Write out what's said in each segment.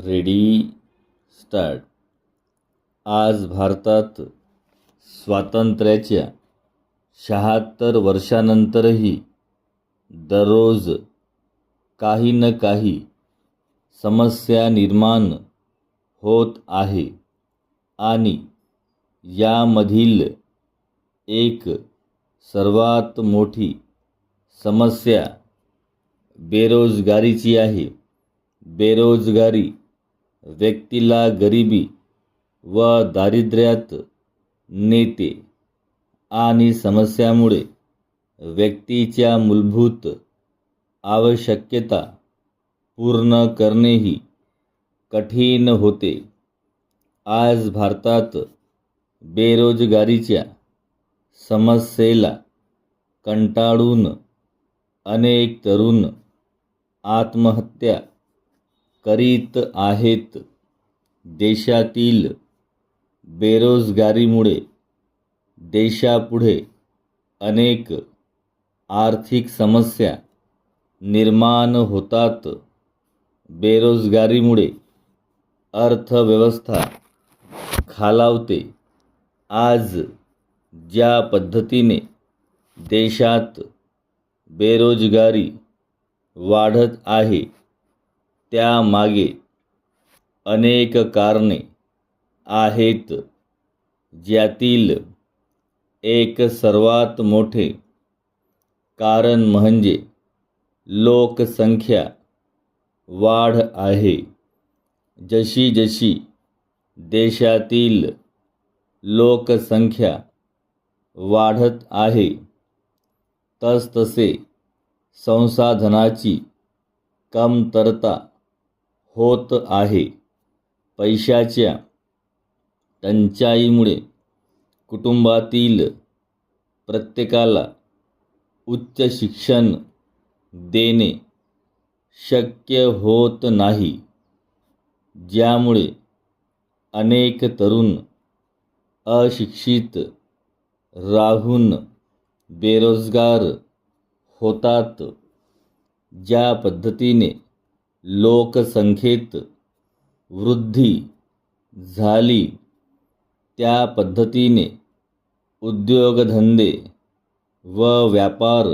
Ready start. आज भारतात स्वातंत्र्याच्या 76 वर्षानंतरही दररोज काही न काही समस्या निर्माण होत आहे आणि यामधील एक सर्वात मोठी समस्या बेरोजगारीची आहे. बेरोजगारी व्यक्तीला गरिबी व दारिद्र्यात नेते आणि समस्यामुळे व्यक्तीच्या मूलभूत आवश्यकता पूर्ण करणेही कठीण होते. आज भारतात बेरोजगारीच्या समस्येला कंटाळून अनेक तरुण आत्महत्या करीत आहेत. देशातील बेरोजगारीमुळे देशापुढे अनेक आर्थिक समस्या निर्माण होतात. बेरोजगारीमुळे अर्थव्यवस्था खालावते. आज ज्या पद्धतीने देशात बेरोजगारी वाढत आहे त्यामागे अनेक कारणे आहेत. ज्यातील एक सर्वात मोठे कारण म्हणजे लोकसंख्या वाढ आहे. जशी जशी देशातील लोकसंख्या वाढत आहे तसतसे संसाधनाची कमतरता होत आहे. पैशाच्या टंचाईमुळे कुटुंबातील प्रत्येकाला उच्च शिक्षण देणे शक्य होत नाही, ज्यामुळे अनेक तरुण अशिक्षित राहून बेरोजगार होतात. ज्या पद्धतीने लोकसंख्येत वृद्धी झाली त्या पद्धतीने उद्योगधंदे व व्यापार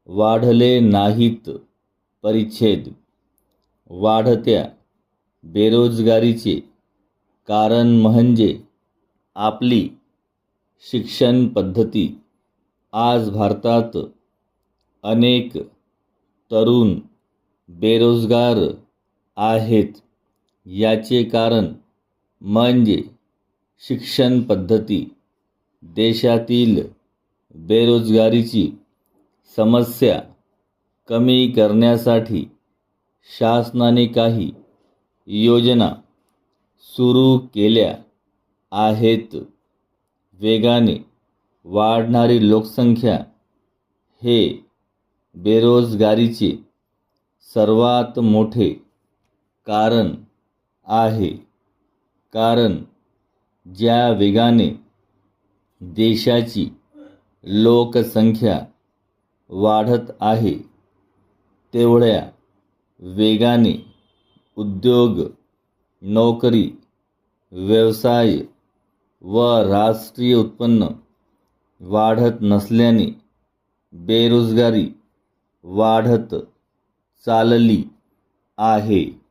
वाढले नाहीत. परिच्छेद. वाढत्या बेरोजगारीचे कारण म्हणजे आपली शिक्षण पद्धती. आज भारतात अनेक तरुण बेरोजगार आहेत. याचे कारण म्हणजे शिक्षण पद्धती. देशातील बेरोजगारीची समस्या कमी करण्यासाठी शासनाने काही योजना सुरू केल्या आहेत. वेगाने वाढणारी लोकसंख्या हे बेरोजगारीचे सर्वात मोठे कारण आहे. कारण ज्या वेगाने देशाची लोकसंख्या वाढत आहे तेवढ्या वेगाने उद्योग, नोकरी, व्यवसाय व राष्ट्रीय उत्पन्न वाढत नसल्याने बेरोजगारी वाढत चालली आहे.